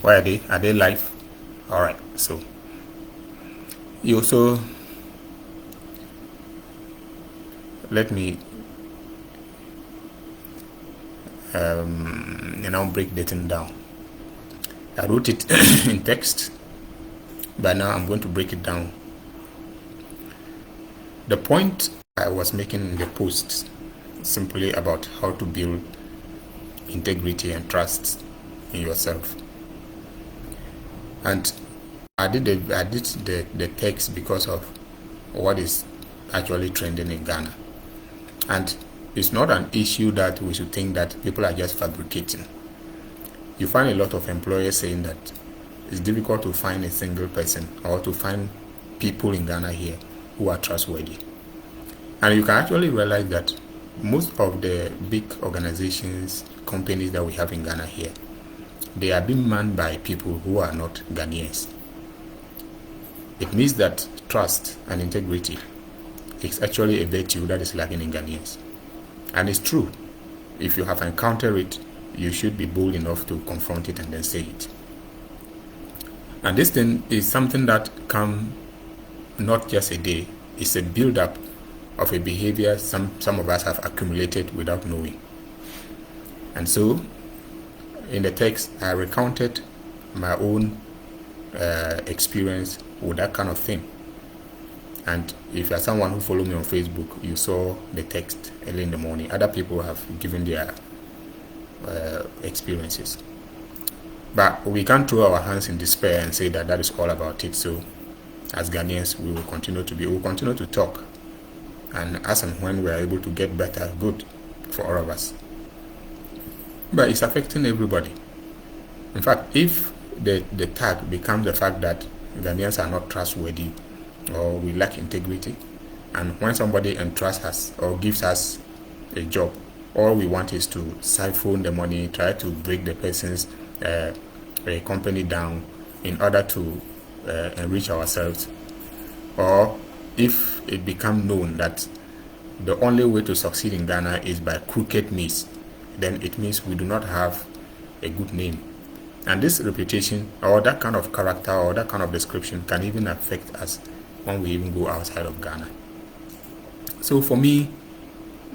Where are they? Are they live? All right. So you also let me break the thing down. I wrote it in text, but now I'm going to break it down. The point I was making in the post simply about how to build integrity and trust in yourself. And I did the text because of what is actually trending in Ghana. And it's not an issue that we should think that people are just fabricating. You find a lot of employers saying that it's difficult to find a single person or to find people in Ghana here who are trustworthy. And you can actually realize that most of the big organizations, companies that we have in Ghana here, they are being manned by people who are not Ghanaians. It means that trust and integrity is actually a virtue that is lacking in Ghanaians. And it's true. If you have encountered it, you should be bold enough to confront it and then say it. And this thing is something that comes not just a day, it's a build-up of a behavior some of us have accumulated without knowing. And so, in the text, I recounted my own experience with that kind of thing. And if you are someone who follow me on Facebook, you saw the text early in the morning. Other people have given their experiences. But we can't throw our hands in despair and say that is all about it. So, as Ghanaians, we will continue to talk. And as and when we are able to get better, good for all of us. But it's affecting everybody. In fact, if the tag becomes the fact that Ghanaians are not trustworthy or we lack integrity, and when somebody entrusts us or gives us a job, all we want is to siphon the money, try to break the person's company down in order to enrich ourselves. Or if it becomes known that the only way to succeed in Ghana is by crooked means, then it means we do not have a good name. And this reputation or that kind of character or that kind of description can even affect us when we even go outside of Ghana. So for me,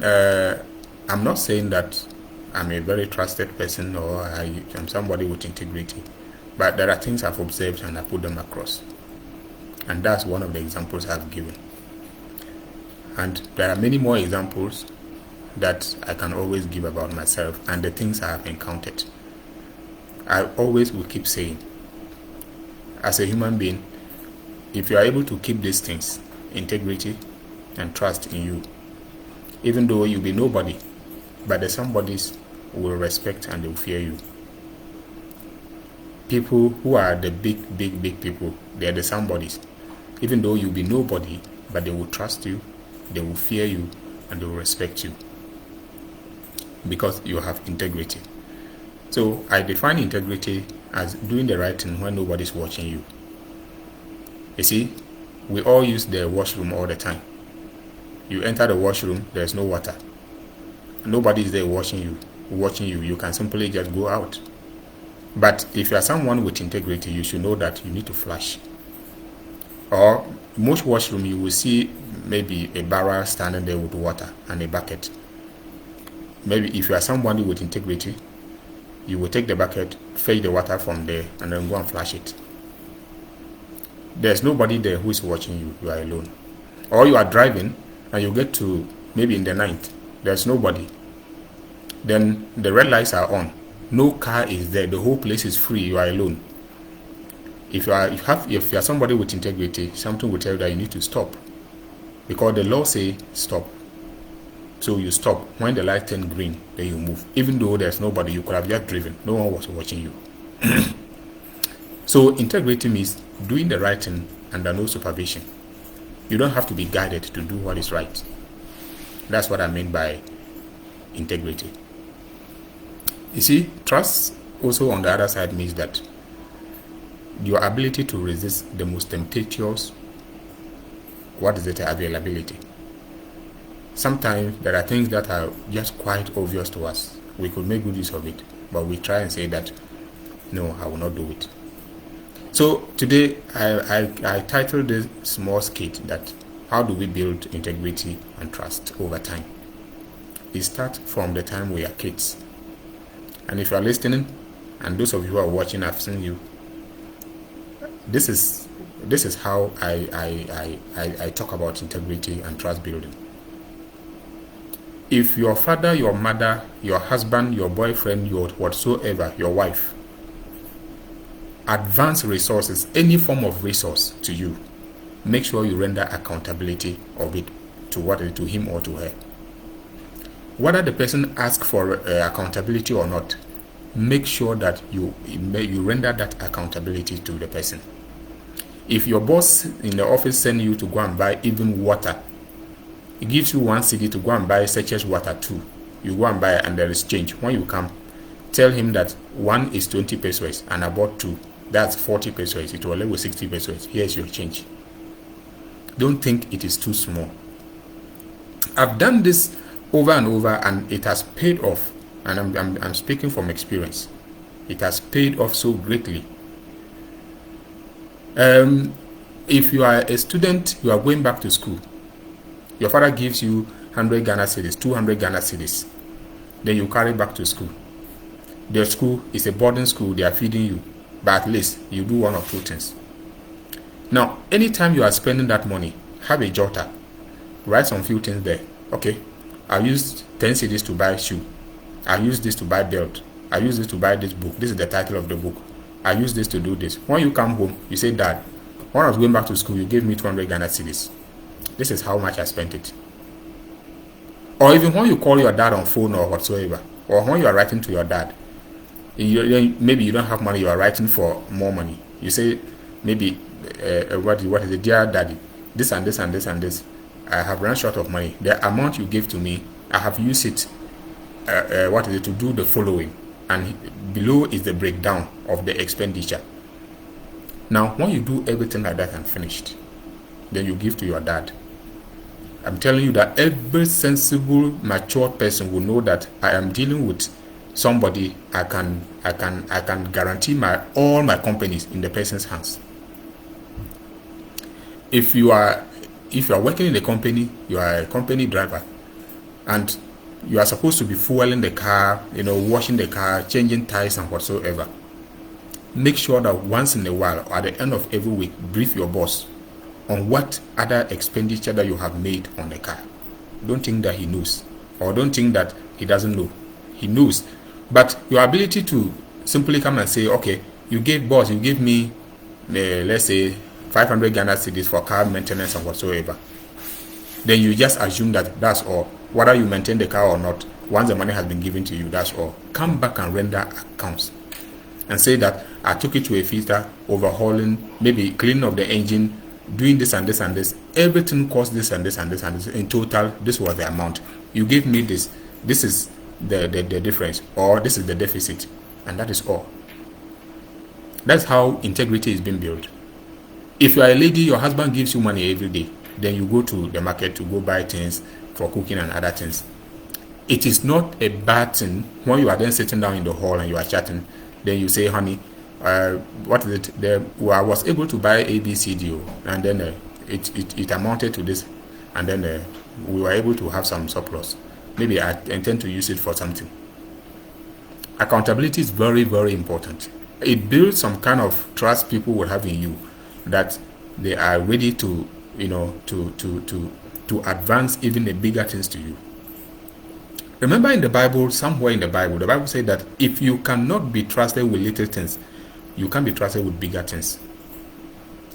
I'm not saying that I'm a very trusted person or I am somebody with integrity, but there are things I've observed and I put them across. And that's one of the examples I've given. And there are many more examples that I can always give about myself and the things I have encountered. I always will keep saying, as a human being, if you are able to keep these things, integrity and trust in you, even though you be nobody, but the somebodies will respect and they will fear you. People who are the big people, they are the somebodies. Even though you be nobody, but they will trust you, they will fear you, and they will respect you because you have integrity. So I define integrity as doing the right thing when nobody's watching you. You see, we all use the washroom all the time. You enter the washroom, there's no water. Nobody is there watching you. You can simply just go out. But if you are someone with integrity, you should know that you need to flush. Or most washroom, you will see maybe a barrel standing there with water and a bucket. Maybe if you are somebody with integrity, you will take the bucket, fetch the water from there, and then go and flush it. There's nobody there who is watching you. You are alone. Or you are driving and you get to maybe in the night. There's nobody. Then the red lights are on. No car is there. The whole place is free. You are alone. If you are somebody with integrity, something will tell you that you need to stop, because the law say stop. So you stop. When the light turns green, then you move. Even though there's nobody, you could have just driven. No one was watching you. So integrity means doing the right thing under no supervision. You don't have to be guided to do what is right. That's what I mean by integrity. You see, trust also on the other side means that your ability to resist the most tempestuous, availability. Sometimes there are things that are just quite obvious to us, we could make good use of it, but we try and say that, no, I will not do it. So today I titled this small skit that how do we build integrity and trust over time. It starts from the time we are kids. And if you are listening, and those of you who are watching, I've seen you, this is how I talk about integrity and trust building. If your father, your mother, your husband, your boyfriend, your whatsoever, your wife, advance resources, any form of resource to you, make sure you render accountability of it to him or to her. Whether the person asks for accountability or not, make sure that you render that accountability to the person. If your boss in the office sends you to go and buy even water, he gives you 1 cedi to go and buy Sachet water 2. You go and buy it and there is change. When you come, tell him that 1 is 20 pesos and I bought 2. That's 40 pesos. It will leave with 60 pesos. Here's your change. Don't think it is too small. I've done this over and over and it has paid off. And I'm speaking from experience. It has paid off so greatly. If you are a student, you are going back to school. Your father gives you 100 Ghana cedis, 200 Ghana cedis. Then you carry back to school. The school is a boarding school. They are feeding you. But at least you do 1 or 2 things. Now, anytime you are spending that money, have a jotter. Write some few things there. Okay, I used 10 cedis to buy shoe. I use this to buy belt. I use this to buy this book. This is the title of the book. I use this to do this. When you come home, you say, Dad, when I was going back to school, you gave me 200 Ghana cedis. This is how much I spent it. Or even when you call your dad on phone or whatsoever, or when you are writing to your dad, maybe you don't have money, you are writing for more money. You say, maybe, what is it, dear daddy, this and this and this and this. I have run short of money. The amount you gave to me, I have used it, to do the following. And below is the breakdown of the expenditure. Now, when you do everything like that and finished, then you give to your dad. I'm telling you that every sensible, mature person will know that I am dealing with somebody I can guarantee all my companies in the person's hands. If you are working in a company, you are a company driver, and you are supposed to be fueling the car, washing the car, changing tires and whatsoever. Make sure that once in a while, or at the end of every week, brief your boss on what other expenditure that you have made on the car. Don't think that he knows, or don't think that he doesn't know. He knows. But your ability to simply come and say, okay, you gave me, let's say, 500 Ghana cedis for car maintenance and whatsoever. Then you just assume that that's all. Whether you maintain the car or not, once the money has been given to you, that's all. Come back and render accounts and say that I took it to a fitter, overhauling, maybe cleaning of the engine, doing this and this and this. Everything cost this and this and this and this. In total, this was the amount. You gave me this. This is the difference, or this is the deficit, and that is all. That's how integrity is being built. If you are a lady, your husband gives you money every day, then you go to the market to go buy things for cooking and other things. It is not a bad thing when you are then sitting down in the hall and you are chatting. Then you say, honey, what is it? I was able to buy ABCD, and then it amounted to this, and then we were able to have some surplus. Maybe I intend to use it for something. Accountability is very, very important. It builds some kind of trust people will have in you, that they are ready to, to advance even the bigger things to you. Remember in the Bible, somewhere in the Bible said that if you cannot be trusted with little things, you can be trusted with bigger things.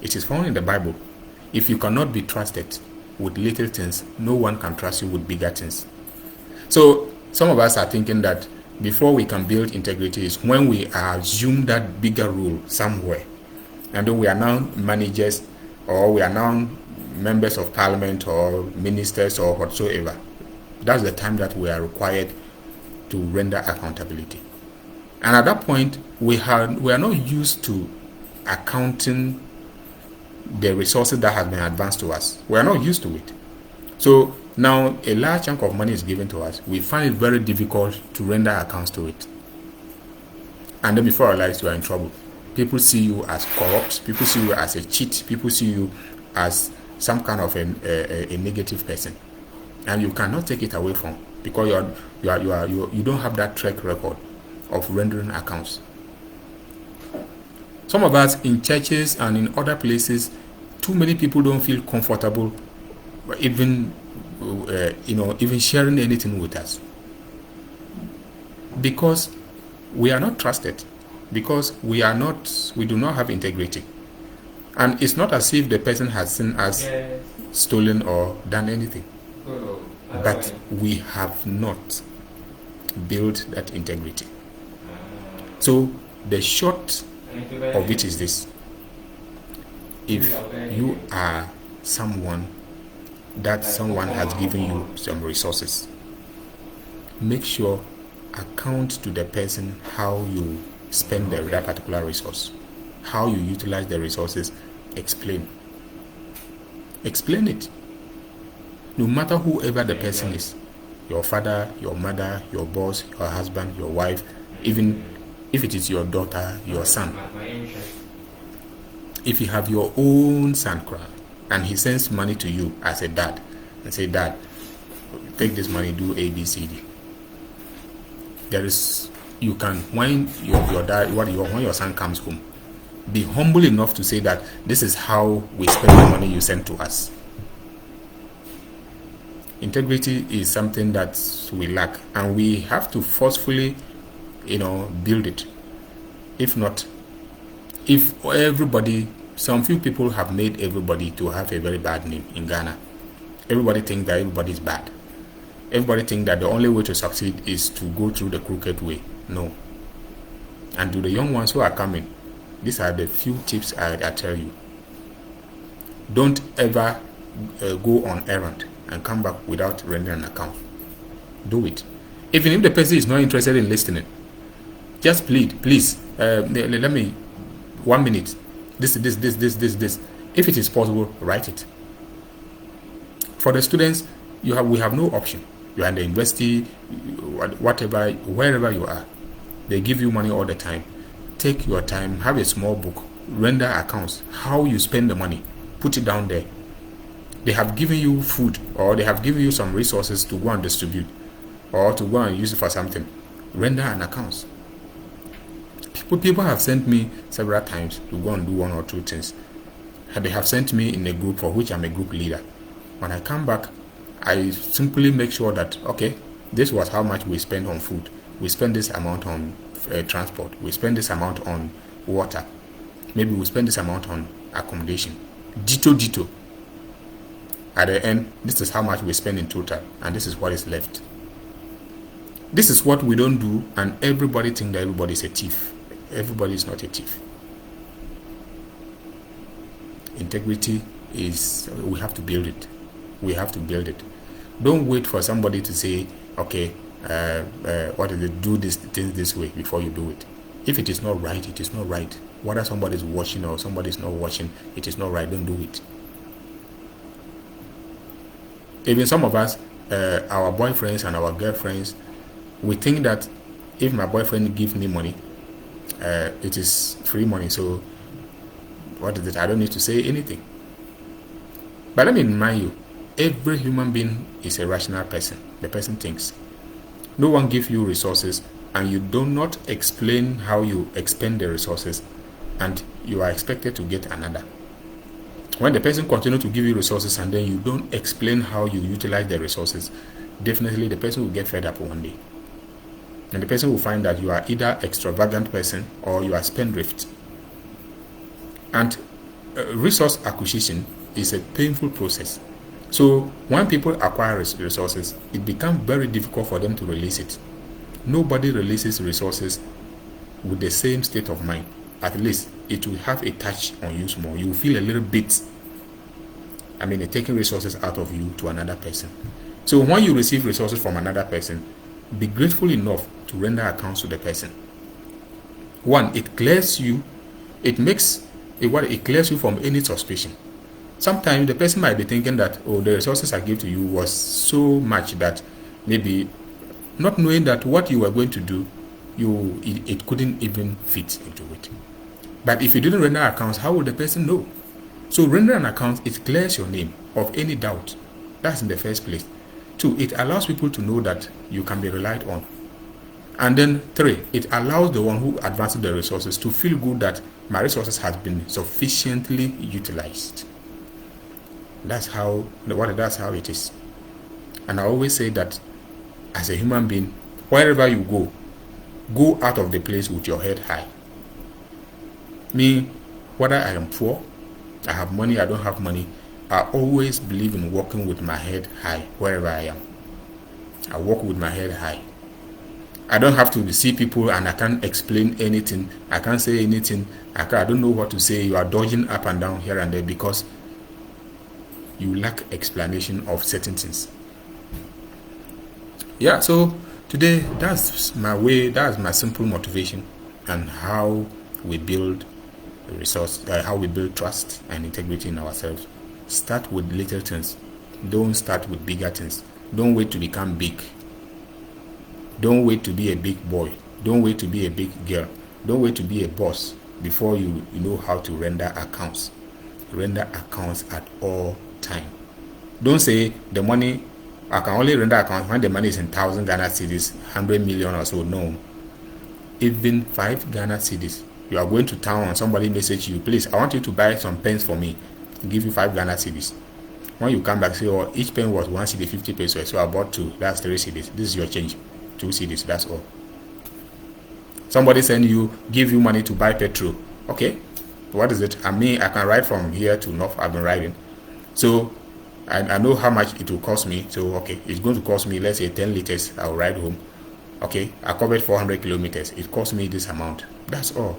It is found in the Bible. If you cannot be trusted with little things, no one can trust you with bigger things. So some of us are thinking that before we can build integrity is when we assume that bigger role somewhere, and then we are now managers, or we are now members of parliament or ministers or whatsoever. That's the time that we are required to render accountability. And at that point, we are not used to accounting the resources that have been advanced to us. We are not used to it. So Now, a large chunk of money is given to us. We find it very difficult to render accounts to it. And then before our lives, we are in trouble. People see you as corrupt. People see you as a cheat. People see you as some kind of a negative person. And you cannot take it away from, because you don't have that track record of rendering accounts. Some of us in churches and in other places, too many people don't feel comfortable even even sharing anything with us, because we are not trusted, because we do not have integrity. And it's not as if the person has seen us stolen or done anything, but we have not built that integrity. So the short of it is this: if you are someone has given you some resources, make sure account to the person how you spend that particular resource, how you utilize the resources. Explain it, no matter whoever the person is, your father, your mother, your boss, your husband, your wife, even if it is your daughter, your son. If you have your own son and he sends money to you as a dad and say, "Dad, take this money, do A, B, C, D." You can, when your dad, when your son comes home, be humble enough to say that this is how we spend the money you sent to us. Integrity is something that we lack, and we have to forcefully, build it. If not, some few people have made everybody to have a very bad name in Ghana. Everybody thinks that everybody is bad. Everybody thinks that the only way to succeed is to go through the crooked way. No. And to the young ones who are coming, these are the few tips I tell you. Don't ever go on errand and come back without rendering an account. Do it. Even if the person is not interested in listening, just plead, please, let me, 1 minute, this. If it is possible, write it. For the students, we have no option. You are in the university, whatever, wherever you are, they give you money all the time. Take your time, have a small book, render accounts, how you spend the money, put it down there. They have given you food, or they have given you some resources to go and distribute, or to go and use it for something. Render an account. People have sent me several times to go and do 1 or 2 things. They have sent me in a group for which I'm a group leader. When I come back, I simply make sure that, okay, this was how much we spend on food. We spend this amount on transport. We spend this amount on water. Maybe we spend this amount on accommodation. Ditto. At the end, this is how much we spend in total, and this is what is left. This is what we don't do, and everybody thinks that everybody is a thief. Everybody is not a thief. Integrity is, we have to build it. We have to build it. Don't wait for somebody to say, okay, what is it? Do this way before you do it. If it is not right, it is not right. Whether somebody is watching or somebody is not watching, it is not right. Don't do it. Even some of us, our boyfriends and our girlfriends, we think that if my boyfriend gives me money, it is free money. So what is it? I don't need to say anything. But let me remind you, every human being is a rational person. The person thinks. No one gives you resources and you do not explain how you expend the resources, and you are expected to get another. When the person continues to give you resources and then you don't explain how you utilize the resources, definitely the person will get fed up one day. And the person will find that you are either extravagant person or you are spendthrift. And resource acquisition is a painful process. So when people acquire resources, it becomes very difficult for them to release it. Nobody releases resources with the same state of mind. At least it will have a touch on you small. You will feel a little bit, taking resources out of you to another person. So when you receive resources from another person, be grateful enough to render accounts to the person. One, it clears you. It clears you from any suspicion. Sometimes the person might be thinking that, oh, the resources I gave to you was so much that maybe not knowing that what you were going to do, it couldn't even fit into it. But if you didn't render accounts, how would the person know? So render an account, it clears your name of any doubt. That's in the first place. 2, it allows people to know that you can be relied on. And then 3, it allows the one who advances the resources to feel good that my resources has been sufficiently utilized. That's how it is. And I always say that as a human being, wherever you go out of the place with your head high. Me, whether I am poor, I have money, I don't have money, I always believe in walking with my head high wherever I am. I walk with my head high. I don't have to see people and I can't explain anything. I can't say anything. I don't know what to say. You are dodging up and down here and there because you lack explanation of certain things. Yeah, so today that's my way, that's my simple motivation and how we build resource, how we build trust and integrity in ourselves. Start with little things. Don't start with bigger things. Don't wait to become big. Don't wait to be a big boy. Don't wait to be a big girl. Don't wait to be a boss before you know how to render accounts. Render accounts at all time. Don't say the money, I can only render accounts when the money is in 1,000 Ghana cedis, 100 million or so. No. Even 5 Ghana cedis. You are going to town and somebody message you, please, I want you to buy some pens for me. Give you 5 Ghana cedis. When you come back, say, oh, each pen was 1 cedi, 50 pesos. So I bought 2. That's 3 cedis. This is your change. 2 cedis. That's all. Somebody send you, give you money to buy petrol. Okay. What is it? I mean, I can ride from here to North. I've been riding. So I know how much it will cost me. So, okay, it's going to cost me, let's say, 10 liters. I'll ride home. Okay. I covered 400 kilometers. It cost me this amount. That's all.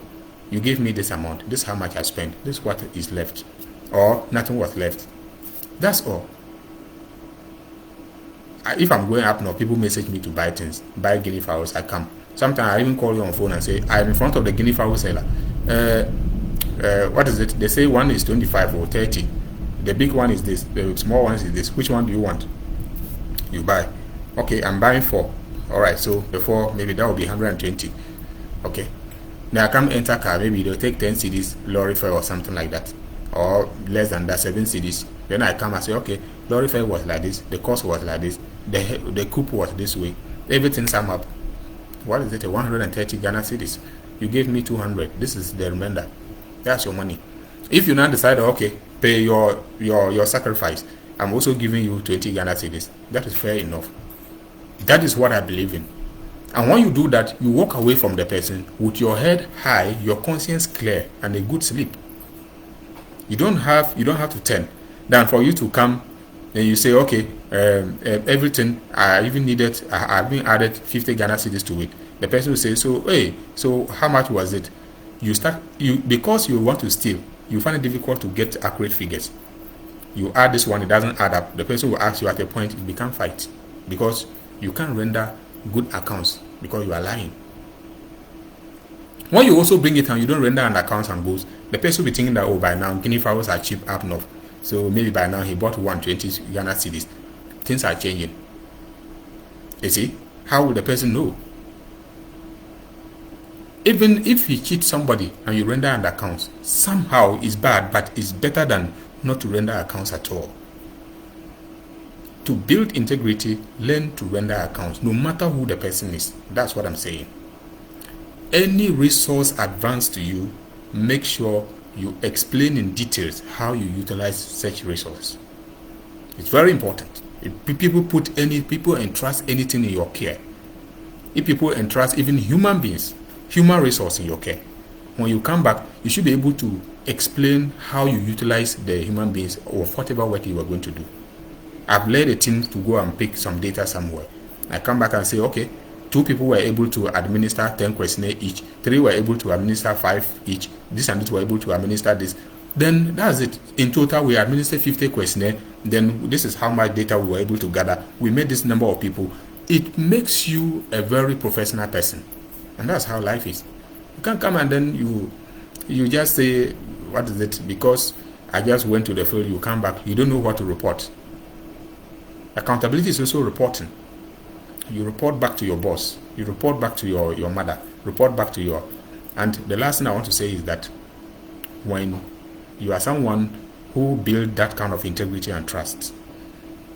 You give me this amount. This is how much I spent. This is what is left. Or nothing was left. That's all. If I'm going up now, people message me to buy things, buy guinea fowls. I come. Sometimes I even call you on phone and say, I'm in front of the guinea fowl seller. What is it? They say one is 25 or 30. The big one is this. The small one is this. Which one do you want? You buy. Okay, I'm buying 4. All right, so the 4, maybe that will be 120. Okay. Now I come enter car. Maybe they'll take 10 cedis, lorry fare or something like that. Or less than that, 7 cedis. Then I come and say, okay, lorry fare was like this, the cost was like this, the coupe was this way, everything sum up. What is it? 130 Ghana cedis. You gave me 200. This is the remainder. That's your money. If you now decide, okay, pay your sacrifice, I'm also giving you 20 Ghana cedis. That is fair enough. That is what I believe in. And when you do that, you walk away from the person with your head high, your conscience clear, and a good sleep. You don't have to turn. Then for you to come, then you say, okay, everything I even added 50 Ghana cedis to it. The person will say, so how much was it? Because you want to steal, you find it difficult to get accurate figures. You add this one, it doesn't add up. The person will ask you at a point, it becomes fight because you can't render good accounts because you are lying. When you also bring it and you don't render an account and goes, the person will be thinking that, oh, by now guinea fowls are cheap up north, so maybe by now he bought 120 Ghana cedis. Things are changing. You see, how will the person know? Even if he cheats somebody and you render an account, somehow it's bad, but it's better than not to render accounts at all. To build integrity, learn to render accounts, no matter who the person is. That's what I'm saying. Any resource advanced to you, make sure you explain in details how you utilize such resource. It's very important. If people entrust anything in your care, if people entrust even human beings, human resource in your care, when you come back, you should be able to explain how you utilize the human beings or whatever work you are going to do. I've led a team to go and pick some data somewhere. I come back and say, okay, 2 people were able to administer 10 questionnaires each, 3 were able to administer 5 each, this and this were able to administer this. Then that's it. In total, we administered 50 questionnaires. Then this is how much data we were able to gather. We made this number of people. It makes you a very professional person. And that's how life is. You can't come and then you just say, what is it? Because I just went to the field, you come back, you don't know what to report. Accountability is also reporting. You report back to your boss, you report back to your mother, report back to your... And the last thing I want to say is that when you are someone who build that kind of integrity and trust,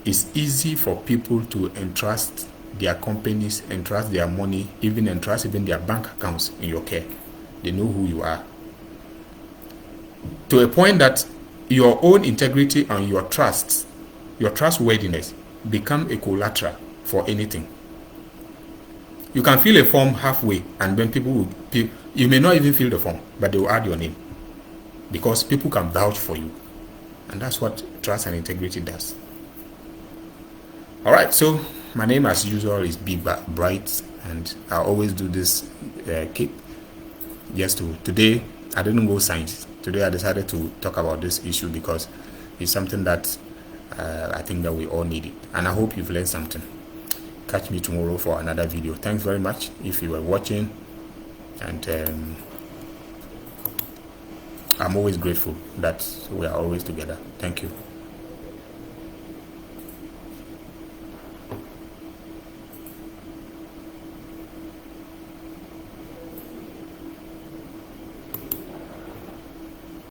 it's easy for people to entrust their companies, entrust their money, entrust their bank accounts in your care. They know who you are. To a point that your own integrity and your trust, your trustworthiness, become a collateral for anything. You can fill a form halfway, and then you may not even fill the form, but they will add your name, because people can vouch for you. And that's what trust and integrity does. All right, so my name as usual is B Bright, and I always do this kit. Today I didn't go science. Today I decided to talk about this issue because it's something that I think that we all need it, and I hope you've learned something. Catch me tomorrow for another video. Thanks very much if you were watching, and I'm always grateful that we are always together. Thank you.